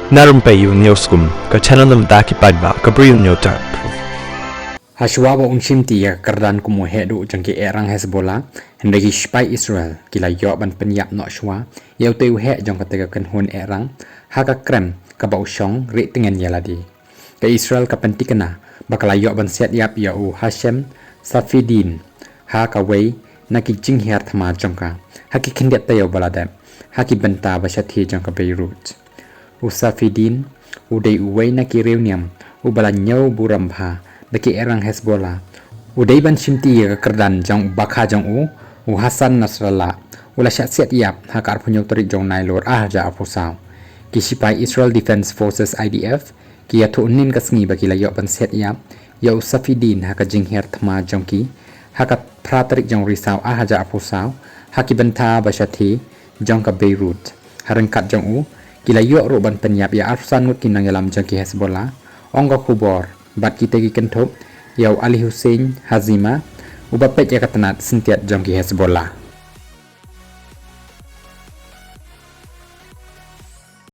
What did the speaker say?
Narum payu neoskum ka chananam daki padba ka briu neotar. Hashwa wa unshim tia kardan kumu hedu jangki erang Hezbollah hendaki spai Israel kila yo ban penyap no shwa yau teu he jong katega kan hun erang haka krem ka bau shong ri tengen yaladi ka Israel ka pentikana bakala yo ban set yap ya u Hashem Safidin haka wei naki jinghiar thama jongka haki kindet tayo baladem haki benta bashathi jongka Beirut Usafidin udai uwei naki reuniam ubala nyau burambha daki erang Hezbollah udai ban shimti ya kerdan jong bakha jong u Hasan Nasrallah ula syat yap hakar punyau terik jong nailor ja apusaw kisipai Israel Defense Forces IDF ki atu unin kasngi baki layo ban set yap ya Usafidin haka jingher thma jongki haka praterik jong risaw ja apusaw haki benta bashathi jong ka Beirut harengkat jong kila yo ro ban penyap ya arsan ngut kinang yalam jongki Hezbollah ongga kubor bat kita ki kentop yau Ali Hussein Hazima ubapet ya katanat sintiat jongki Hezbollah